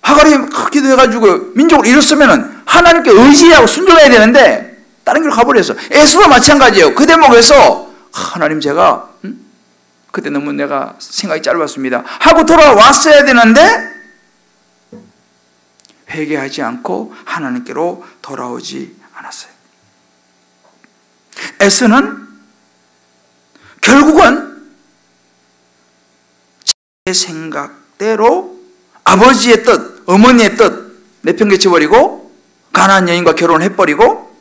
하갈이 기도해가지고 민족을 이뤘으면 하나님께 의지하고 순종해야 되는데 다른 길로 가버렸어. 에서도 마찬가지예요. 그 대목에서 하나님 제가 그때 너무 내가 생각이 짧았습니다 하고 돌아왔어야 되는데 회개하지 않고 하나님께로 돌아오지 않았어요. 에서는 결국은 자기의 생각대로 아버지의 뜻, 어머니의 뜻 내팽개쳐버리고 가나안 여인과 결혼해버리고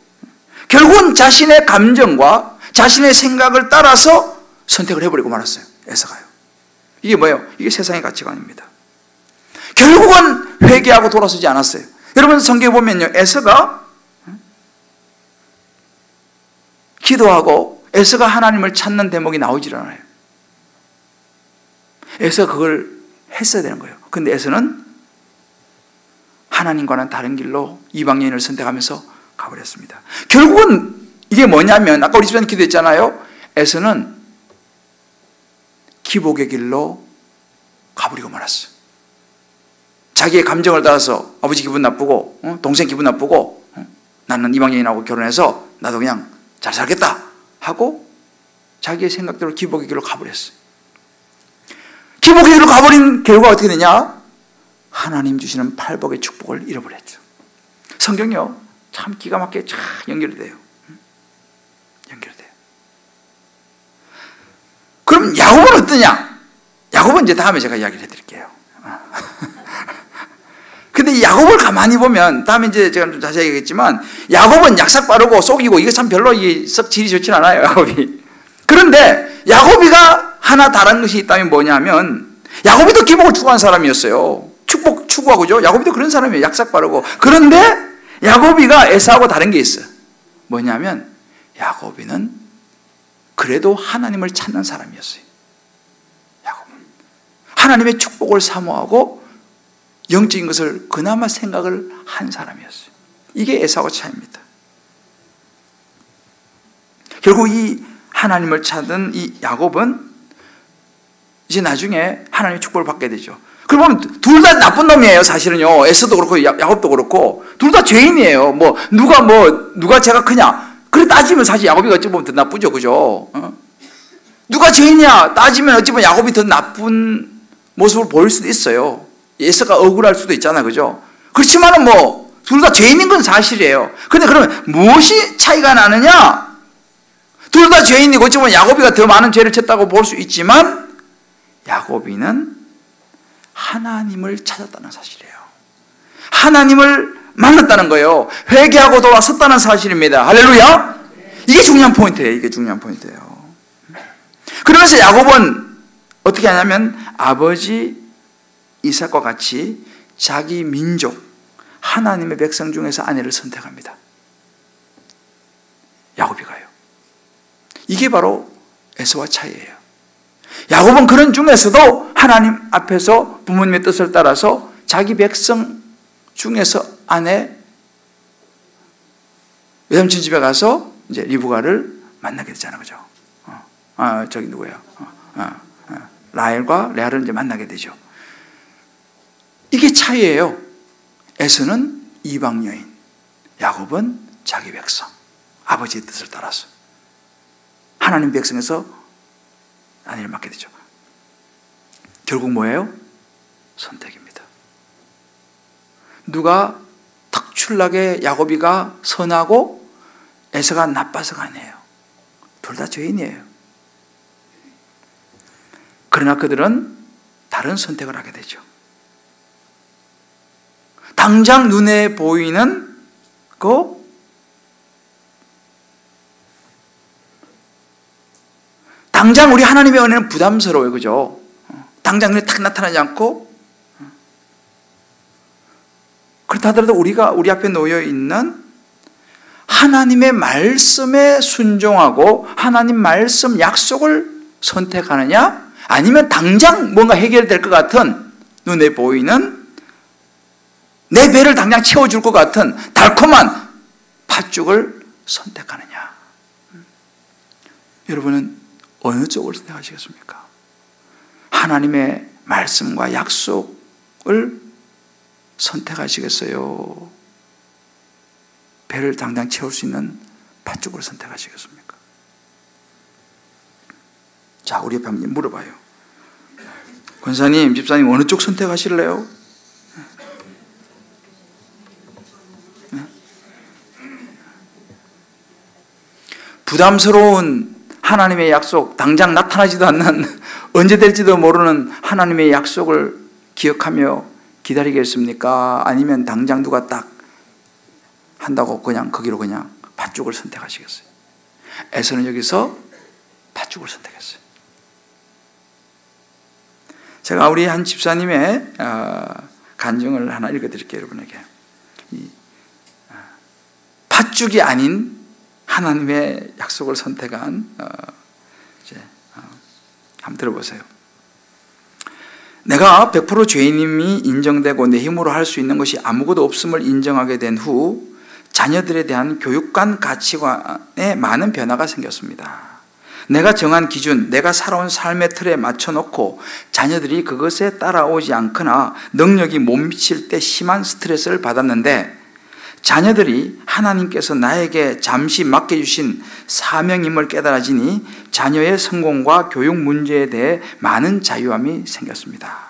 결국은 자신의 감정과 자신의 생각을 따라서 선택을 해버리고 말았어요, 에서가요. 이게 뭐예요? 이게 세상의 가치관입니다. 결국은 회개하고 돌아서지 않았어요. 여러분 성경에 보면요, 에서가 기도하고 에서가 하나님을 찾는 대목이 나오질 않아요. 에서가 그걸 했어야 되는 거예요. 근데 에서는 하나님과는 다른 길로 이방 여인을 선택하면서 가버렸습니다. 결국은 이게 뭐냐면 아까 우리 집사님 기도했잖아요. 에서는 기복의 길로 가버리고 말았어요. 자기의 감정을 따라서 아버지 기분 나쁘고 동생 기분 나쁘고 나는 이방 여인하고 결혼해서 나도 그냥 잘 살겠다 하고 자기의 생각대로 기복의 길로 가버렸어요. 기복의 길로 가버린 결과가 어떻게 되냐? 하나님 주시는 팔복의 축복을 잃어버렸죠. 성경이요 참 기가 막히게 잘 연결이 돼요. 연결돼요. 그럼 야곱은 어떠냐? 야곱은 이제 다음에 제가 이야기를 해드릴게요. 근데 이 야곱을 가만히 보면 다음에 이제 제가 좀 자세히 얘기했지만 야곱은 약삭 빠르고 속이고 이게 참 별로 썩 질이 좋진 않아요, 야곱이. 그런데 야곱이가 하나 다른 것이 있다면 뭐냐면 야곱이도 기복을 추구한 사람이었어요. 축복 추구하고죠. 야곱이도 그런 사람이에요. 약삭 빠르고. 그런데 야곱이가 에사하고 다른 게 있어요. 뭐냐면 야곱이는 그래도 하나님을 찾는 사람이었어요. 야곱은 하나님의 축복을 사모하고 영적인 것을 그나마 생각을 한 사람이었어요. 이게 에사와 차이입니다. 결국 이 하나님을 찾은 이 야곱은 이제 나중에 하나님의 축복을 받게 되죠. 그러면 둘 다 나쁜 놈이에요, 사실은요. 에서도 그렇고 야곱도 그렇고 둘 다 죄인이에요. 누가 죄가 크냐? 그래 따지면 사실 야곱이 어찌 보면 더 나쁘죠, 그죠? 누가 죄인이냐 따지면 어찌 보면 야곱이 더 나쁜 모습을 보일 수도 있어요. 에서가 억울할 수도 있잖아, 그죠? 그렇지만은 둘 다 죄인인 건 사실이에요. 근데 그러면 무엇이 차이가 나느냐? 둘 다 죄인이고 어찌 보면 야곱이가 더 많은 죄를 쳤다고 볼 수 있지만 야곱이는 하나님을 찾았다는 사실이에요. 하나님을 만났다는 거예요. 회개하고 돌아섰다는 사실입니다. 할렐루야. 이게 중요한 포인트예요. 이게 중요한 포인트예요. 그러면서 야곱은 어떻게 하냐면 아버지 이삭과 같이 자기 민족 하나님의 백성 중에서 아내를 선택합니다. 야곱이가요. 이게 바로 에서와 차이예요. 야곱은 그런 중에서도 하나님 앞에서 부모님의 뜻을 따라서 자기 백성 중에서 아내 외삼촌 집에 가서 이제 리브가를 만나게 되잖아요, 그죠? 라헬과 레아를 이제 만나게 되죠. 이게 차이예요. 에서는 이방 여인, 야곱은 자기 백성, 아버지의 뜻을 따라서 하나님 백성에서 아내를 맡게 되죠. 결국 뭐예요? 선택입니다. 누가 특출나게 야곱이가 선하고 에서가 나빠서가 아니에요. 둘 다 죄인이에요. 그러나 그들은 다른 선택을 하게 되죠. 당장 눈에 보이는 당장 우리 하나님의 은혜는 부담스러워요. 그죠? 당장 눈에 탁 나타나지 않고, 그렇다 하더라도 우리가 우리 앞에 놓여 있는 하나님의 말씀에 순종하고 하나님 말씀 약속을 선택하느냐, 아니면 당장 뭔가 해결될 것 같은 눈에 보이는 내 배를 당장 채워줄 것 같은 달콤한 팥죽을 선택하느냐. 여러분은 어느 쪽을 선택하시겠습니까? 하나님의 말씀과 약속을 선택하시겠어요? 배를 당장 채울 수 있는 팥죽을 선택하시겠습니까? 자, 우리 옆에 한번 물어봐요. 권사님, 집사님, 어느 쪽 선택하실래요? 부담스러운 하나님의 약속, 당장 나타나지도 않는, 언제 될지도 모르는 하나님의 약속을 기억하며 기다리겠습니까? 아니면 당장 누가 딱 한다고 그냥 거기로 그냥 팥죽을 선택하시겠어요? 에서는 여기서 팥죽을 선택했어요. 제가 우리 한 집사님의 간증을 하나 읽어드릴게요, 여러분에게. 팥죽이 아닌 하나님의 약속을 선택한, 한번 들어보세요. 내가 100% 죄인임이 인정되고 내 힘으로 할 수 있는 것이 아무것도 없음을 인정하게 된 후 자녀들에 대한 교육관 가치관에 많은 변화가 생겼습니다. 내가 정한 기준, 내가 살아온 삶의 틀에 맞춰놓고 자녀들이 그것에 따라오지 않거나 능력이 못 미칠 때 심한 스트레스를 받았는데, 자녀들이 하나님께서 나에게 잠시 맡겨주신 사명임을 깨달아지니 자녀의 성공과 교육 문제에 대해 많은 자유함이 생겼습니다.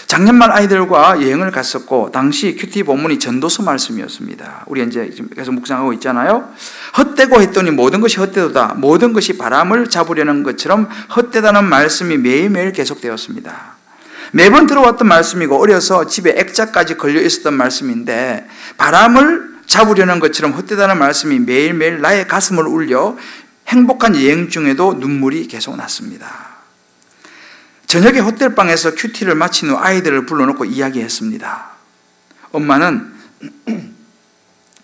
작년 말 아이들과 여행을 갔었고, 당시 큐티 본문이 전도서 말씀이었습니다. 우리 이제 지금 계속 묵상하고 있잖아요. 헛되고 했더니 모든 것이 헛되도다. 모든 것이 바람을 잡으려는 것처럼 헛되다는 말씀이 매일매일 계속되었습니다. 매번 들어왔던 말씀이고 어려서 집에 액자까지 걸려 있었던 말씀인데, 바람을 잡으려는 것처럼 헛되다는 말씀이 매일매일 나의 가슴을 울려 행복한 여행 중에도 눈물이 계속 났습니다. 저녁에 호텔방에서 큐티를 마친 후 아이들을 불러놓고 이야기했습니다. 엄마는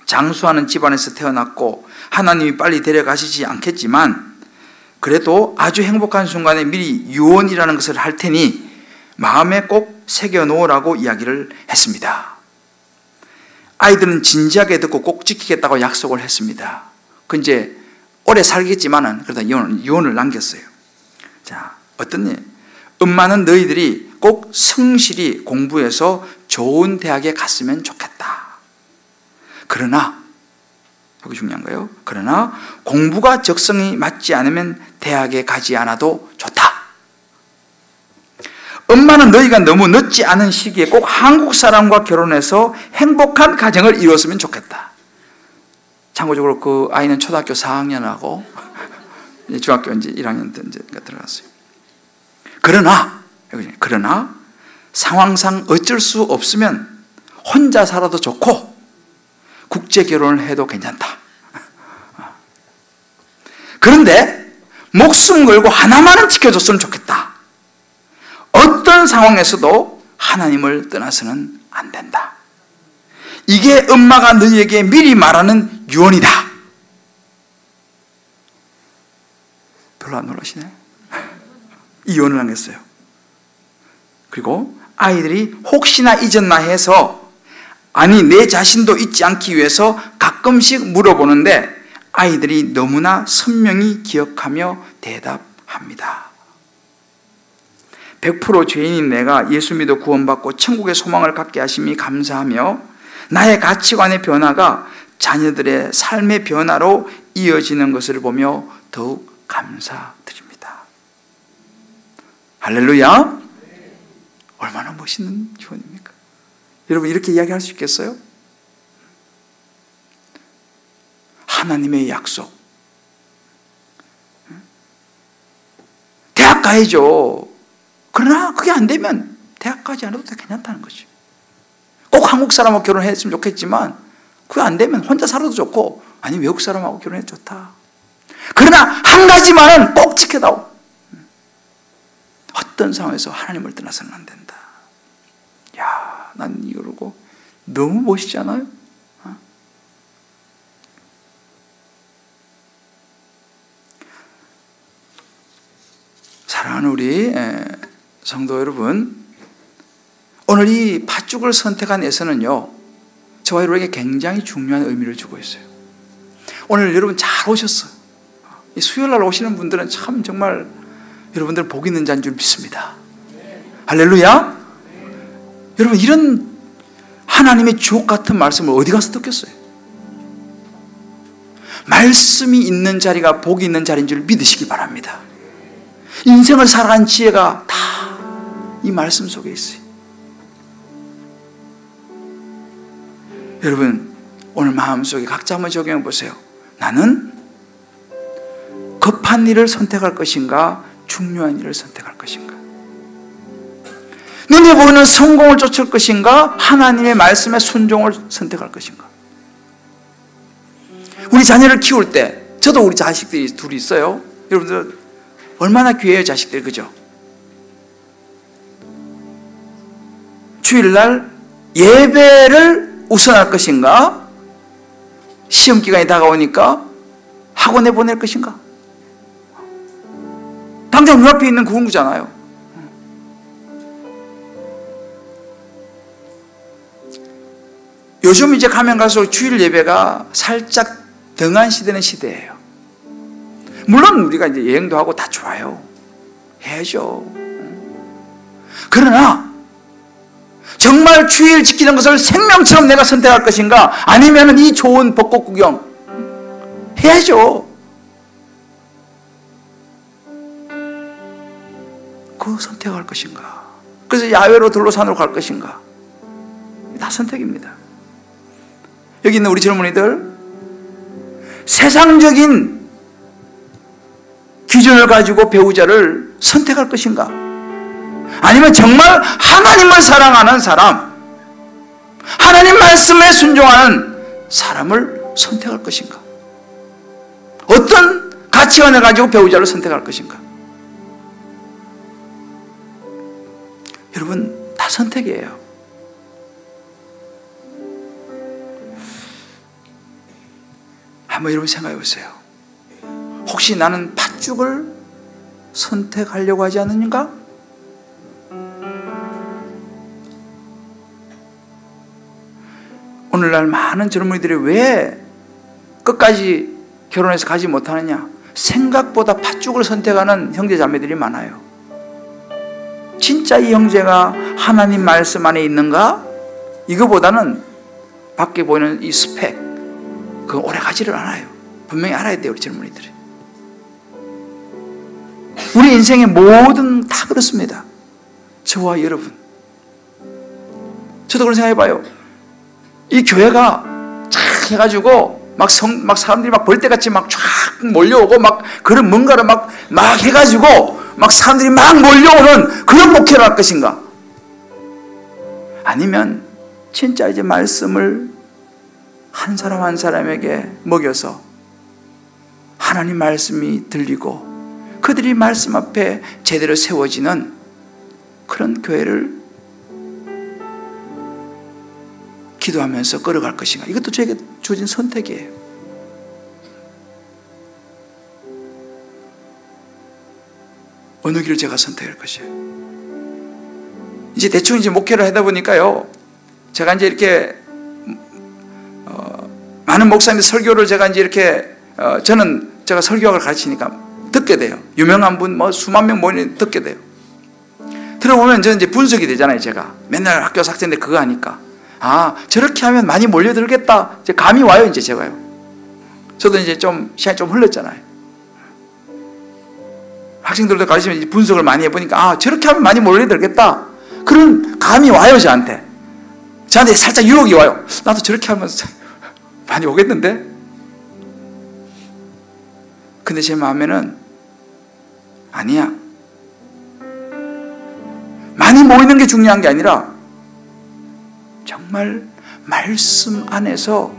장수하는 집안에서 태어났고 하나님이 빨리 데려가시지 않겠지만 그래도 아주 행복한 순간에 미리 유언이라는 것을 할 테니 마음에 꼭 새겨놓으라고 이야기를 했습니다. 아이들은 진지하게 듣고 꼭 지키겠다고 약속을 했습니다. 그 이제 오래 살겠지만은 그러다 유언을 남겼어요. 자, 어떤 일? 엄마는 너희들이 꼭 성실히 공부해서 좋은 대학에 갔으면 좋겠다. 그러나, 여기 중요한 거예요. 그러나 공부가 적성이 맞지 않으면 대학에 가지 않아도 좋다. 엄마는 너희가 너무 늦지 않은 시기에 꼭 한국 사람과 결혼해서 행복한 가정을 이루었으면 좋겠다. 참고적으로 그 아이는 초등학교 4학년하고 중학교 이제 1학년 때 이제 들어갔어요. 그러나 상황상 어쩔 수 없으면 혼자 살아도 좋고 국제 결혼을 해도 괜찮다. 그런데 목숨 걸고 하나만은 지켜줬으면 좋겠다. 어떤 상황에서도 하나님을 떠나서는 안 된다. 이게 엄마가 너희에게 미리 말하는 유언이다. 별로 안 놀라시네. 이 유언을 남겼어요. 그리고 아이들이 혹시나 잊었나 해서, 아니 내 자신도 잊지 않기 위해서 가끔씩 물어보는데 아이들이 너무나 선명히 기억하며 대답합니다. 100% 죄인인 내가 예수 믿어 구원받고 천국의 소망을 갖게 하심이 감사하며 나의 가치관의 변화가 자녀들의 삶의 변화로 이어지는 것을 보며 더욱 감사드립니다. 할렐루야! 얼마나 멋있는 조언입니까? 여러분 이렇게 이야기할 수 있겠어요? 하나님의 약속, 가야죠. 그러나 그게 안 되면 대학 가지 않아도 괜찮다는 거죠. 꼭 한국 사람하고 결혼했으면 좋겠지만 그게 안 되면 혼자 살아도 좋고 아니면 외국 사람하고 결혼해도 좋다. 그러나 한 가지만은 꼭 지켜다오. 어떤 상황에서 하나님을 떠나서는 안 된다. 야, 난 이러고 너무 멋있지 않아요? 사랑하는 우리 성도 여러분, 오늘 이 팥죽을 선택한 에서는요, 저와 여러분에게 굉장히 중요한 의미를 주고 있어요. 오늘 여러분 잘 오셨어요. 이 수요일 날 오시는 분들은 참 정말 여러분들 복 있는 자인 줄 믿습니다. 할렐루야. 여러분, 이런 하나님의 주옥 같은 말씀을 어디 가서 듣겠어요? 말씀이 있는 자리가 복이 있는 자리인 줄 믿으시기 바랍니다. 인생을 살아가는 지혜가 다 이 말씀 속에 있어요. 여러분, 오늘 마음속에 각자 한번 적용해 보세요. 나는 급한 일을 선택할 것인가, 중요한 일을 선택할 것인가? 눈에 보이는 성공을 쫓을 것인가, 하나님의 말씀에 순종을 선택할 것인가? 우리 자녀를 키울 때, 저도 우리 자식들이 둘이 있어요. 여러분들 얼마나 귀해요, 자식들, 그죠? 주일날 예배를 우선할 것인가, 시험 기간이 다가오니까 학원에 보낼 것인가? 당장 눈앞에 있는 그 공부잖아요. 요즘 이제 가면 갈수록 주일 예배가 살짝 등한시되는 시대예요. 물론 우리가 이제 여행도 하고 다 좋아요. 해야죠. 그러나 정말 주일 지키는 것을 생명처럼 내가 선택할 것인가, 아니면 이 좋은 벚꽃 구경 해야죠. 그거 선택할 것인가? 그래서 야외로 들로산으로 갈 것인가? 다 선택입니다. 여기 있는 우리 젊은이들, 세상적인 기준을 가지고 배우자를 선택할 것인가? 아니면 정말 하나님을 사랑하는 사람, 하나님 말씀에 순종하는 사람을 선택할 것인가? 어떤 가치관을 가지고 배우자를 선택할 것인가? 여러분, 다 선택이에요. 한번 여러분 생각해 보세요. 혹시 나는 팥죽을 선택하려고 하지 않느냐? 오늘날 많은 젊은이들이 왜 끝까지 결혼해서 가지 못하느냐? 생각보다 팥죽을 선택하는 형제 자매들이 많아요. 진짜 이 형제가 하나님 말씀 안에 있는가? 이거보다는 밖에 보이는 이 스펙, 그거 오래 가지를 않아요. 분명히 알아야 돼요, 우리 젊은이들이. 우리 인생의 모든 다 그렇습니다. 저와 여러분, 저도 그런 생각해봐요. 이 교회가 쫙 해가지고 막 사람들이 막 벌떼같이 막 쫙 몰려오고 막 그런 뭔가를 막 해가지고 막 사람들이 막 몰려오는 그런 목회를 할 것인가? 아니면 진짜 이제 말씀을 한 사람 한 사람에게 먹여서 하나님 말씀이 들리고 그들이 말씀 앞에 제대로 세워지는 그런 교회를 기도하면서 걸어갈 것인가? 이것도 저에게 주어진 선택이에요. 어느 길을 제가 선택할 것이에요. 이제 대충 이제 목회를 하다 보니까요, 제가 이제 이렇게 많은 목사님들 설교를 제가 이제 이렇게 제가 설교학을 가르치니까 듣게 돼요. 유명한 분 수만 명 모이는 듣게 돼요. 들어보면 저는 이제 분석이 되잖아요. 제가 맨날 학교 학생들 그거 하니까, 아, 저렇게 하면 많이 몰려들겠다, 이제 감이 와요. 이제 제가요. 저도 이제 좀 시간이 좀 흘렀잖아요. 학생들도 가르치면 이제 분석을 많이 해보니까, 아, 저렇게 하면 많이 몰려들겠다, 그런 감이 와요. 저한테 살짝 유혹이 와요. 나도 저렇게 하면 많이 오겠는데? 근데 제 마음에는 아니야, 많이 모이는 게 중요한 게 아니라 정말 말씀 안에서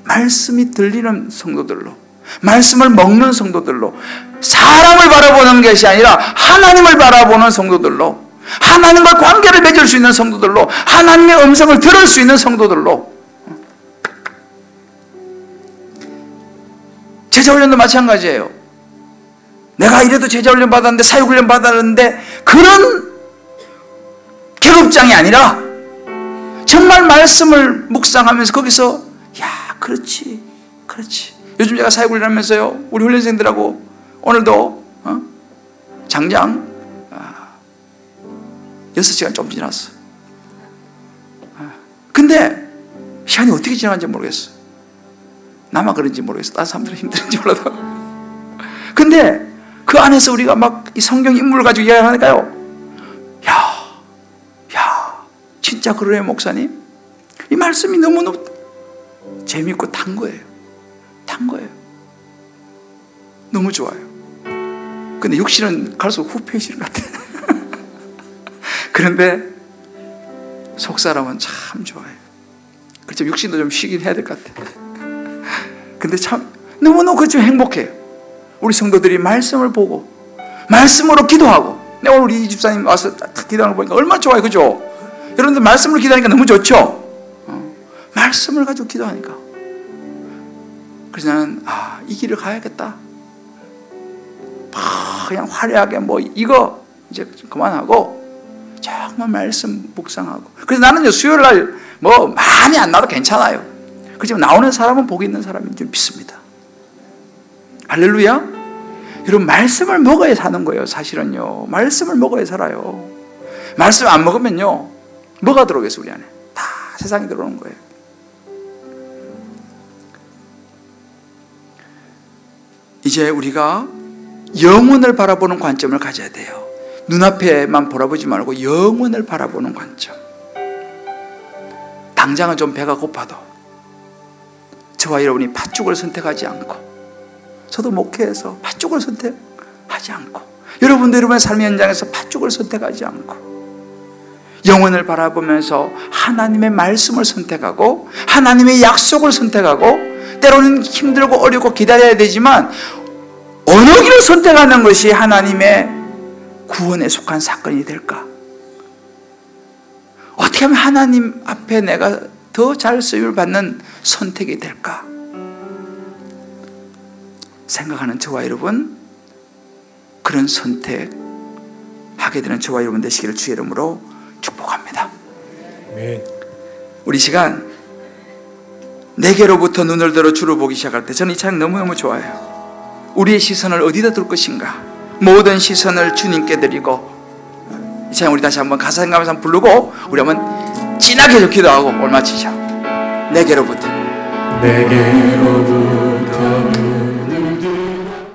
말씀이 들리는 성도들로, 말씀을 먹는 성도들로, 사람을 바라보는 것이 아니라 하나님을 바라보는 성도들로, 하나님과 관계를 맺을 수 있는 성도들로, 하나님의 음성을 들을 수 있는 성도들로. 제자훈련도 마찬가지예요. 내가 이래도 제자훈련 받았는데, 사역훈련 받았는데, 그런 계급장이 아니라 정말 말씀을 묵상하면서 거기서 야, 그렇지, 그렇지. 요즘 제가 사역훈련 하면서요, 우리 훈련생들하고 오늘도 장장 6시간 좀 지났어. 근데 시간이 어떻게 지나는지 모르겠어. 나만 그런지 모르겠어. 다른 사람들은 힘든지 몰라도. 근데 그 안에서 우리가 막 이 성경 인물을 가지고 이야기하니까요, 진짜 그러네요, 목사님. 이 말씀이 너무너무 재밌고 단 거예요. 단 거예요. 너무 좋아요. 근데 육신은 갈수록 후패해지는 것 같아요. 그런데 속사람은 참 좋아요. 그렇죠. 육신도 좀 쉬긴 해야 될 것 같아요. 근데 참 너무너무 그렇죠. 행복해요. 우리 성도들이 말씀을 보고 말씀으로 기도하고, 오늘 우리 이 집사님 와서 딱 기도하는 거 보니까 얼마나 좋아요. 그죠? 여러분들 말씀으로 기도하니까 너무 좋죠? 말씀을 가지고 기도하니까. 그래서 나는 이 길을 가야겠다. 그냥 화려하게 뭐 이거 이제 그만하고 정말 말씀 묵상하고. 그래서 나는요, 수요일 날 뭐 많이 안 나도 괜찮아요. 그렇지만 나오는 사람은 복이 있는 사람인 줄 믿습니다. 할렐루야. 여러분, 말씀을 먹어야 사는 거예요. 사실은요, 말씀을 먹어야 살아요. 말씀 안 먹으면요, 뭐가 들어오겠어? 우리 안에 다 세상이 들어오는 거예요. 이제 우리가 영혼을 바라보는 관점을 가져야 돼요. 눈앞에만 바라보지 말고 영혼을 바라보는 관점. 당장은 좀 배가 고파도 저와 여러분이 팥죽을 선택하지 않고, 저도 목회에서 팥죽을 선택하지 않고, 여러분도 여러분의 삶의 현장에서 팥죽을 선택하지 않고 영혼을 바라보면서 하나님의 말씀을 선택하고 하나님의 약속을 선택하고, 때로는 힘들고 어렵고 기다려야 되지만 어느 길을 선택하는 것이 하나님의 구원에 속한 사건이 될까? 어떻게 하면 하나님 앞에 내가 더 잘 쓰임을 받는 선택이 될까? 생각하는 저와 여러분, 그런 선택하게 되는 저와 여러분 되시기를 주의 이름으로 축복합니다. 네. 우리 시간 내게로부터 눈을 들어 주를 보기 시작할 때 저는 이 찬양 너무너무 좋아해요. 우리의 시선을 어디다 둘 것인가? 모든 시선을 주님께 드리고. 이 찬양 우리 다시 한번 가사 생각하면서 한번 부르고 우리 한번 진하게 좀 기도하고 오늘 마치자. 내게로부터